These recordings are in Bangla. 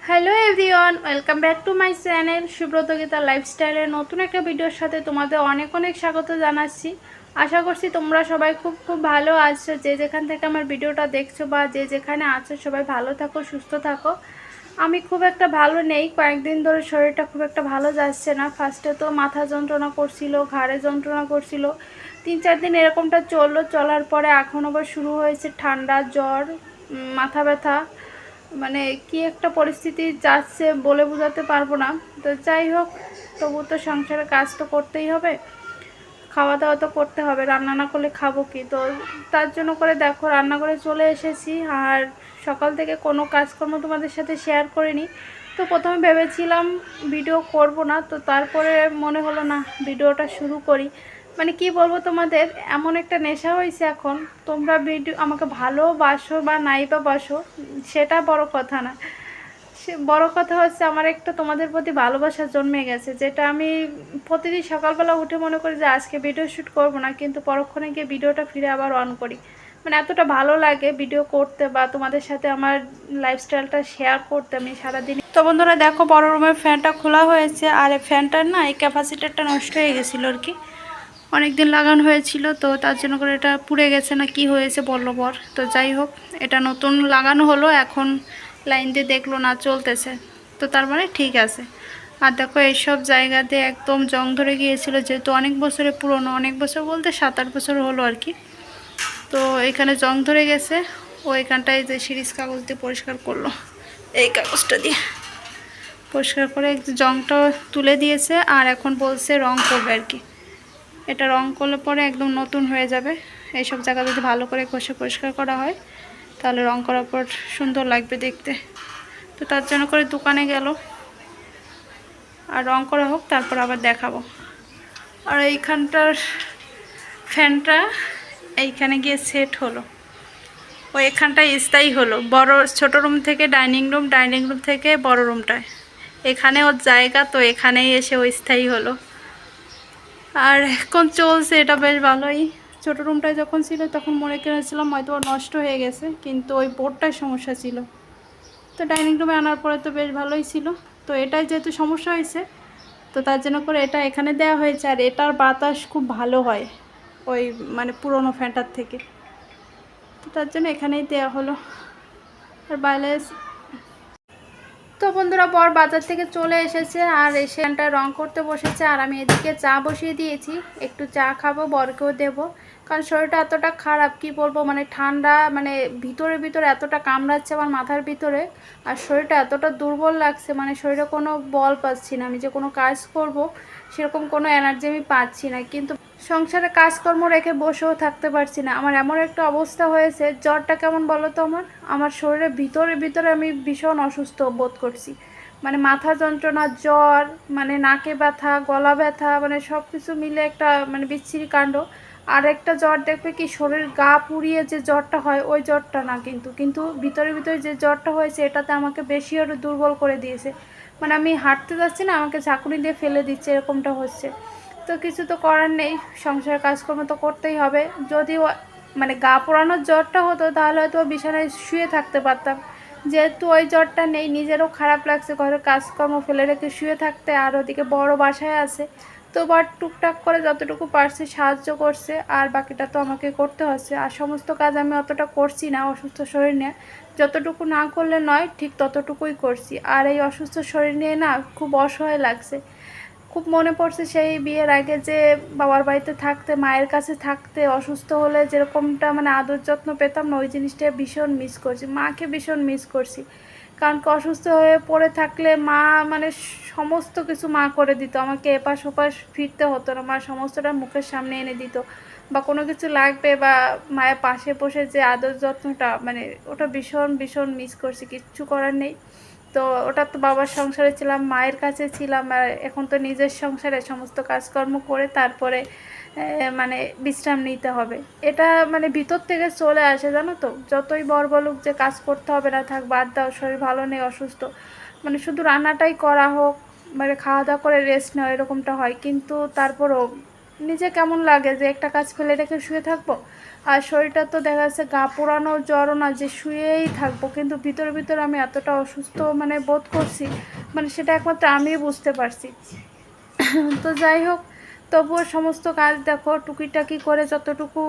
Hello everyone, welcome back to my channel Subrata Gita লাইফস্টাইলের নতুন একটা ভিডিওর সাথে তোমাদের অনেক অনেক স্বাগত জানাচ্ছি। আশা করছি তোমরা সবাই খুব খুব ভালো আছো। যে যেখান থেকে আমার ভিডিওটা দেখছো বা যে যেখানে আছো সবাই ভালো থাকো, সুস্থ থাকো। আমি খুব একটা ভালো নেই, কয়েকদিন ধরে শরীরটা খুব একটা ভালো যাচ্ছে না। ফার্স্টে তো মাথা যন্ত্রণা করছিল, ঘাড়ে যন্ত্রণা করছিল, 3-4 দিন এরকমটা চললো। চলার পরে এখন আবার শুরু হয়েছে ঠান্ডা, জ্বর, মাথা ব্যথা। মানে কি একটা পরিস্থিতি যাচ্ছে বলে বোঝাতে পারবো না। তো যাই হোক, তবু তো সংসারের কাজ তো করতেই হবে, খাওয়া দাওয়া তো করতে হবে, রান্না না করলে খাবো কি। তো তার জন্য করে দেখো রান্না করে চলে এসেছি। আর সকাল থেকে কোনো কাজকর্ম তোমাদের সাথে শেয়ার করিনি। তো প্রথমে ভেবেছিলাম ভিডিও করব না, তো তারপরে মনে হলো না, ভিডিওটা শুরু করি। মানে কি বলবো তোমাদের, এমন একটা নেশা হয়েছে এখন। তোমরা ভিডিও আমাকে ভালোবাসো বা নাই বা বাসো, সেটা বড় কথা না। সে বড় কথা হচ্ছে আমার একটা তোমাদের প্রতি ভালোবাসা জন্মে গেছে, যেটা আমি প্রতিদিন সকালবেলা উঠে মনে করি যে আজকে ভিডিও শ্যুট করব না, কিন্তু পরক্ষণে গিয়ে ভিডিওটা ফিরে আবার অন করি। মানে এতটা ভালো লাগে ভিডিও করতে বা তোমাদের সাথে আমার লাইফস্টাইলটা শেয়ার করতে আমি সারাদিন। তো বন্ধুরা দেখো, বড় রুমের ফ্যানটা খোলা হয়েছে, আর এই ফ্যানটার না এই ক্যাপাসিটারটা নষ্ট হয়ে গেছিলো আর কি। অনেক দিন লাগানো হয়েছিল, তো তার জন্য করে এটা পুড়ে গেছে না কি হয়েছে বললো বর। তো যাই হোক, এটা নতুন লাগানো হলো, এখন লাইন দিয়ে দেখলো না চলতেছে, তো তার মানে ঠিক আছে। আর দেখো এইসব জায়গাতে একদম জং ধরে গিয়েছিল, যেহেতু অনেক বছরের পুরনো, অনেক বছর বলতে 7-8 বছর হলো আর কি। তো এখানে জং ধরে গেছে। ও এখানটায় যে সিরিজ কাগজ দিয়ে পরিষ্কার করলো, এই কাগজটা দিয়ে পরিষ্কার করে জংটা তুলে দিয়েছে, আর এখন বলছে রং করবে আর কি। এটা রং করলে পরে একদম নতুন হয়ে যাবে। এইসব জায়গা যদি ভালো করে ঘষে পরিষ্কার করা হয় তাহলে রং করার পর সুন্দর লাগবে দেখতে। তো তার জন্য করে দোকানে গেল, আর রং করা হোক তারপর আবার দেখাবো। আর এইখানটার ফ্যানটা এইখানে গিয়ে সেট হলো, ও এখানটায় স্থায়ী হলো। বড় ছোট রুম থেকে ডাইনিং রুম, ডাইনিং রুম থেকে বড় রুমটায়, এখানে ওর জায়গা, তো এখানেই এসে ও স্থায়ী হলো। আর এখন চলছে এটা বেশ ভালোই। ছোটো রুমটায় যখন ছিল তখন মনে করেছিলাম হয়তো নষ্ট হয়ে গেছে, কিন্তু ওই বোর্ডটাই সমস্যা ছিল। তো ডাইনিং রুমে আনার পরে তো বেশ ভালোই ছিল। তো এটাই যেহেতু সমস্যা হয়েছে, তো তার জন্য করে এটা এখানে দেওয়া হয়েছে। আর এটার বাতাস খুব ভালো হয় ওই মানে পুরোনো ফ্যানটার থেকে, তো তার জন্য এখানেই দেওয়া হলো। আর বাইরে তো বন্ধুরা বর বাজার থেকে চলে এসেছে, আর এসে ফ্যানটা রং করতে বসেছে, আর আমি এদিকে চা বসিয়ে দিয়েছি। একটু চা খাবো, বরকেও দেবো। কারণ শরীরটা এতটা খারাপ কি বলবো, মানে ঠান্ডা, মানে ভিতরে ভিতরে এতটা কামড়াচ্ছে আমার মাথার ভিতরে। আর শরীরটা এতটা দুর্বল লাগছে, মানে শরীরে কোনো বল পাচ্ছি না, আমি যে কোনো কাজ করব সেরকম কোনো এনার্জি আমি পাচ্ছি না। কিন্তু সংসারে কাজকর্ম রেখে বসেও থাকতে পারছি না। আমার এমন একটা অবস্থা হয়েছে, জ্বরটা কেমন বলো তো, আমার শরীরের ভিতরে ভিতরে আমি ভীষণ অসুস্থ বোধ করছি। মানে মাথা যন্ত্রণা, জ্বর, মানে নাকে ব্যথা, গলা ব্যথা, মানে সব কিছু মিলে একটা মানে বিচ্ছিরি কাণ্ড। আর একটা জ্বর দেখবে কি, শরীর গা পুড়িয়ে যে জ্বরটা হয় ওই জ্বরটা না, কিন্তু কিন্তু ভিতরে ভিতরে যে জ্বরটা হয়েছে এটাতে আমাকে বেশি আরও দুর্বল করে দিয়েছে। মানে আমি হাঁটতে যাচ্ছি না, আমাকে ঝাঁকুনি দিয়ে ফেলে দিচ্ছে, এরকমটা হচ্ছে। তো কিছু তো করার নেই, সংসারের কাজকর্ম তো করতেই হবে। যদিও মানে গা পোড়ানোর জ্বরটা হতো তাহলে হয়তো বিছানায় শুয়ে থাকতে পারতাম, যেহেতু ওই জ্বরটা নেই। নিজেরও খারাপ লাগছে ঘরের কাজকর্ম ফেলে রেখে শুয়ে থাকতে, আর ওদিকে বড় বাসায় আছে। তো বাট টুকটাক করে যতটুকু পারছে সাহায্য করছে, আর বাকিটা তো আমাকে করতে হচ্ছে। আর সমস্ত কাজ আমি অতটা করছি না অসুস্থ শরীর নিয়ে, যতটুকু না করলে নয় ঠিক ততটুকুই করছি। আর এই অসুস্থ শরীর নিয়ে না খুব অসহায় লাগছে। খুব মনে পড়ছে সেই বিয়ের আগে যে বাবার বাড়িতে থাকতে, মায়ের কাছে থাকতে, অসুস্থ হলে যেরকমটা মানে আদর যত্ন পেতাম না, ওই জিনিসটা ভীষণ মিস করছি। মাকে ভীষণ মিস করছি। কারণ কি, অসুস্থ হয়ে পড়ে থাকলে মা মানে সমস্ত কিছু মা করে দিত, আমাকে এপাশ ওপাশ ফিরতে হতো না, মা সমস্তটা মুখের সামনে এনে দিত। বা কোনো কিছু লাগবে বা মায়ের পাশে বসে যে আদর যত্নটা, মানে ওটা ভীষণ ভীষণ মিস করছি। কিচ্ছু করার নেই। তো ওটা তো বাবার সংসারে ছিলাম, মায়ের কাছে ছিলাম, আর এখন তো নিজের সংসারে সমস্ত কাজকর্ম করে তারপরে মানে বিশ্রাম নিতে হবে। এটা মানে ভিতর থেকে চলে আসে, জানো তো। যতই বর বলুক যে কাজ করতে হবে না, থাক বাদ দাও, শরীর ভালো নেই, অসুস্থ, মানে শুধু রান্নাটাই করা হোক, মানে খাওয়া দাওয়া করে রেস্ট নেওয়া, এরকমটা হয়। কিন্তু তারপরও নিজে কেমন লাগে যে একটা কাজ ফেলে রেখে শুয়ে থাকবো। আর শরীরটা তো দেখা যাচ্ছে গা পোড়ানো জ্বরও না যে শুয়েই থাকবো, কিন্তু ভিতরে ভিতরে আমি এতটা অসুস্থ মানে বোধ করছি, মানে সেটা একমাত্র আমিই বুঝতে পারছি। তো যাই হোক, তবুও সমস্ত কাজ দেখো টুকিটাকি করে যতটুকু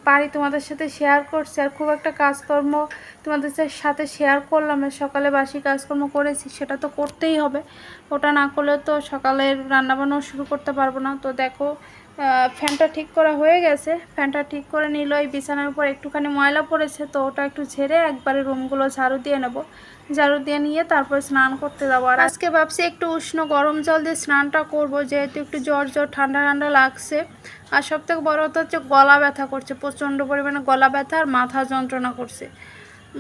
পারি তোমাদের সাথে শেয়ার করছি। আর খুব একটা কাজকর্ম তোমাদের সাথে শেয়ার করলাম না, সকালে বাসি কাজকর্ম করেছি সেটা তো করতেই হবে, ওটা না করলে তো সকালের রান্নাবান্নাও শুরু করতে পারবো না। তো দেখো ফ্যানটা ঠিক করা হয়ে গেছে, ফ্যানটা ঠিক করে নিল। এই বিছানার উপর একটুখানি ময়লা পড়েছে, তো ওটা একটু ঝেড়ে একবারে রুমগুলো ঝাড়ু দিয়ে নেব, ঝাড়ু দিয়ে নিয়ে তারপর স্নান করতে যাবো। আর আজকে ভাবছি একটু উষ্ণ গরম জল দিয়ে স্নানটা করব, যেহেতু একটু জ্বর জ্বর ঠান্ডা ঠান্ডা লাগছে। আর সবথেকে বড় কথা হচ্ছে গলা ব্যথা করছে, প্রচণ্ড পরিমাণে গলা ব্যথা আর মাথা যন্ত্রণা করছে।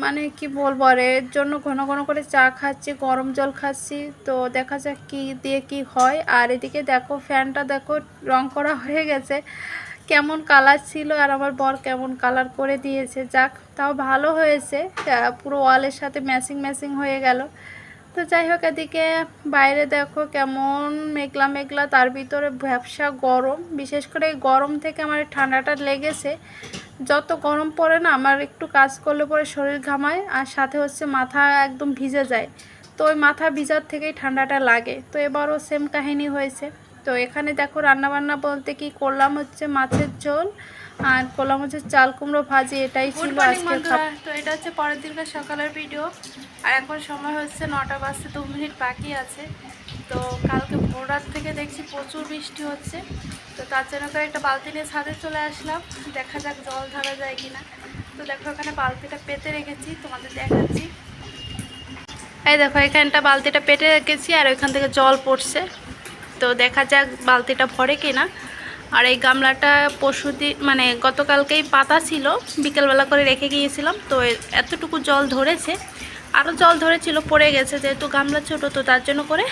মানে কি বলবো, আর এর জন্য ঘন ঘন করে চা খাচ্ছি, গরম জল খাচ্ছি। তো দেখা যাক কি দিয়ে কি হয়। আর এদিকে দেখো ফ্যানটা দেখো রং করা হয়ে গেছে, কেমন কালার ছিল আর আমার বর কেমন কালার করে দিয়েছে। যাক, তাও ভালো হয়েছে, পুরো ওয়ালের সাথে ম্যাচিং ম্যাচিং হয়ে গেল। তো যাই হোক, এদিকে বাইরে দেখো কেমন মেঘলা মেঘলা, তার ভিতরে ভ্যাপসা গরম। বিশেষ করে এই গরম থেকে আমার ঠান্ডাটা লেগেছে। যত গরম পড়ে না, আমার একটু কাজ করলে পরে শরীর ঘামায়, আর সাথে হচ্ছে মাথা একদম ভিজে যায়। তো ওই মাথা ভিজার থেকেই ঠান্ডাটা লাগে। তো এবারও সেম কাহিনী হয়েছে। তো এখানে দেখো রান্নাবান্না বলতে কি করলাম হচ্ছে মাছের ঝোল, আর করলাম হচ্ছে চাল কুমড়ো ভাজি। এটাই ছিল আজকে খাবার। তো এটা হচ্ছে পরের দিনকার সকালের ভিডিও। আর এখন সময় হচ্ছে 9টা বাজতে 2 মিনিট বাকি আছে। তো কালকে ভোর রাত থেকে দেখছি প্রচুর বৃষ্টি হচ্ছে। তো তার জন্য করে একটা বালতি নিয়ে ছাদে চলে আসলাম, দেখা যাক জল ধরা যায় কিনা। তো দেখো এখানে বালতিটা পেতে রেখেছি, তোমাদের দেখাচ্ছি। এই দেখো এখানটা বালতিটা পেতে রেখেছি আর ওইখান থেকে জল পড়ছে। তো দেখা যাক বালতিটা ভরে কিনা। আর এই গামলাটা পরশুদিন মানে গতকালকেই পাতা ছিল, বিকেলবেলা করে রেখে গিয়েছিলাম। তো এতটুকু জল ধরেছে, আরও জল ধরেছিল পড়ে গেছে, যেহেতু গামলা ছোটো তো তার জন্য করে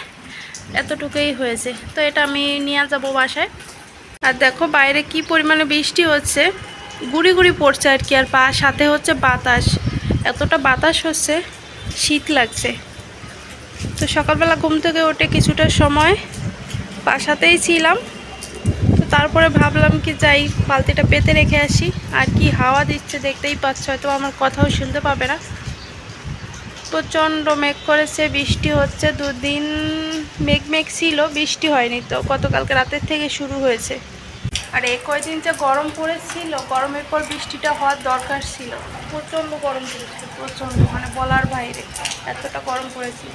এতটুকুই হয়েছে। তো এটা আমি নিয়ে যাব বাসায়। আর দেখো বাইরে কি পরিমাণে বৃষ্টি হচ্ছে, গুড়ি গুড়ি পড়ছে আর কি। আর সাথে হচ্ছে বাতাস, এতটা বাতাস হচ্ছে, শীত লাগছে। তো সকালবেলা ঘুম থেকে উঠে কিছুটা সময় বাসাতেই ছিলাম। তো তারপরে ভাবলাম কি যাই বালতিটা পেতে রেখে আসি। আর কি হাওয়া দিচ্ছে দেখতেই পাচ্ছ, হয়তো আমার কথাও শুনতে পাবে না। প্রচণ্ড মেঘ করেছে, বৃষ্টি হচ্ছে। 2 দিন মেঘ মেঘ ছিল, বৃষ্টি হয়নি। তো গতকালকে রাতের থেকে শুরু হয়েছে। আর এই কয়দিন যে গরম পড়েছিল, গরমের পর বৃষ্টিটা হওয়ার দরকার ছিল। প্রচণ্ড গরম পড়েছে, প্রচণ্ড মানে বলার বাইরে, এতটা গরম পড়েছিল।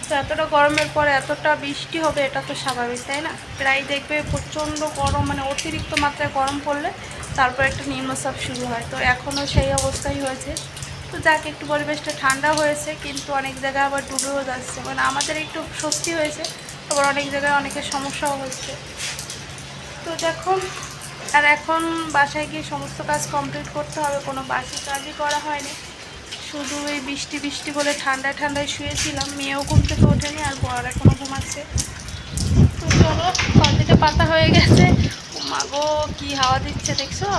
তো এতটা গরমের পরে এতটা বৃষ্টি হবে এটা তো স্বাভাবিক, তাই না? প্রায় দেখবে প্রচণ্ড গরম মানে অতিরিক্ত মাত্রায় গরম পড়লে তারপর একটা নিম্নচাপ শুরু হয়। তো এখনও সেই অবস্থাই হয়েছে। তো যাক, একটু পরিবেশটা ঠান্ডা হয়েছে, কিন্তু অনেক জায়গায় আবার ডুবেও যাচ্ছে। মানে আমাদের একটু স্বস্তি হয়েছে, আবার অনেক জায়গায় অনেকের সমস্যাও হচ্ছে। তো দেখো, আর এখন বাসায় গিয়ে সমস্ত কাজ কমপ্লিট করতে হবে, কোনো বাসি কাজই করা হয়নি। শুধু এই বৃষ্টি বৃষ্টি বলে ঠান্ডায় ঠান্ডায় শুয়েছিলাম। মেয়েও ঘুম থেকে ওঠেনি, আর বর এখনও ঘুমাচ্ছে। তো চলো, কলদিকে পাতা হয়ে গেছে। মা গো, কি হাওয়া দিচ্ছে দেখছো?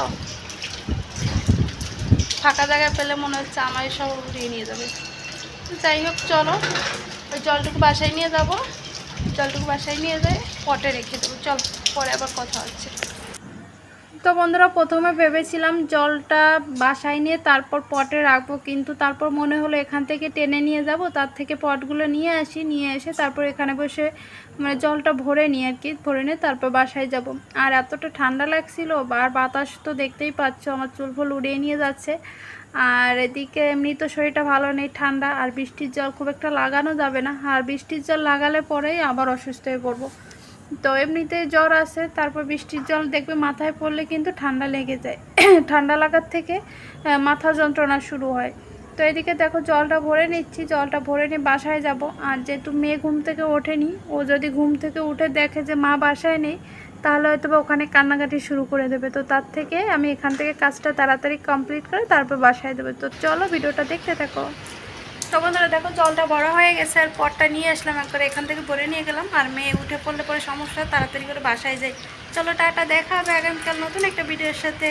ফাঁকা জায়গায় পেলে মনে হচ্ছে আমার সব উড়িয়ে নিয়ে যাবে। তো যাই হোক, চলো ওই জলটুকু বাসায় নিয়ে যাব, জলটুকু বাসায় নিয়ে যাই পটে রেখে দেবো। চল, পরে আবার কথা হচ্ছে। তো বন্ধুরা, প্রথমে ভেবেছিলাম জলটা বাসায় নিয়ে তারপর পটে রাখবো, কিন্তু তারপর মনে হলো এখান থেকে টেনে নিয়ে যাব, তার থেকে পটগুলো নিয়ে আসি, নিয়ে এসে তারপর এখানে বসে মানে জলটা ভরে নিই আর কি, ভরে নিয়ে তারপর বাসায় যাব। আর এতটা ঠান্ডা লাগছিল, আর বাতাস তো দেখতেই পাচ্ছ, আমার চুল ফুল উড়িয়ে নিয়ে যাচ্ছে। আর এদিকে এমনি তো শরীরটা ভালো নেই, ঠান্ডা, আর বৃষ্টির জল খুব একটা লাগানো যাবে না। আর বৃষ্টির জল লাগালে পরেই আবার অসুস্থ হয়ে পড়বো। তো এমনিতে জ্বর আছে, তারপর বৃষ্টির জল দেখবে মাথায় পড়লে কিন্তু ঠান্ডা লেগে যায়। ঠান্ডা লাগার থেকে মাথা যন্ত্রণা শুরু হয়। তো এদিকে দেখো জলটা ভরে নিচ্ছি, জলটা ভরে নিয়ে বাসায় যাব। আর যেহেতু মেয়ে ঘুম থেকে ওঠেনি, ও যদি ঘুম থেকে উঠে দেখে যে মা বাসায় নেই, তাহলে হয়তো বা ওখানে কান্নাকাটি শুরু করে দেবে। তো তার থেকে আমি এখান থেকে কাজটা তাড়াতাড়ি কমপ্লিট করে তারপর বাসায় দেবো। তো চলো ভিডিওটা দেখতে থাকো। তো বন্ধুরা দেখো, জলটা ভরা হয়ে গেছে, আর পটটা নিয়ে আসলাম একবার, এখান থেকে ভরে নিয়ে গেলাম। আর মেয়ে উঠে পড়লে পরে সমস্যা, তাড়াতাড়ি করে বাসায় যাই। চলো টাটা, দেখা হবে আগামীকাল নতুন একটা ভিডিওর সাথে।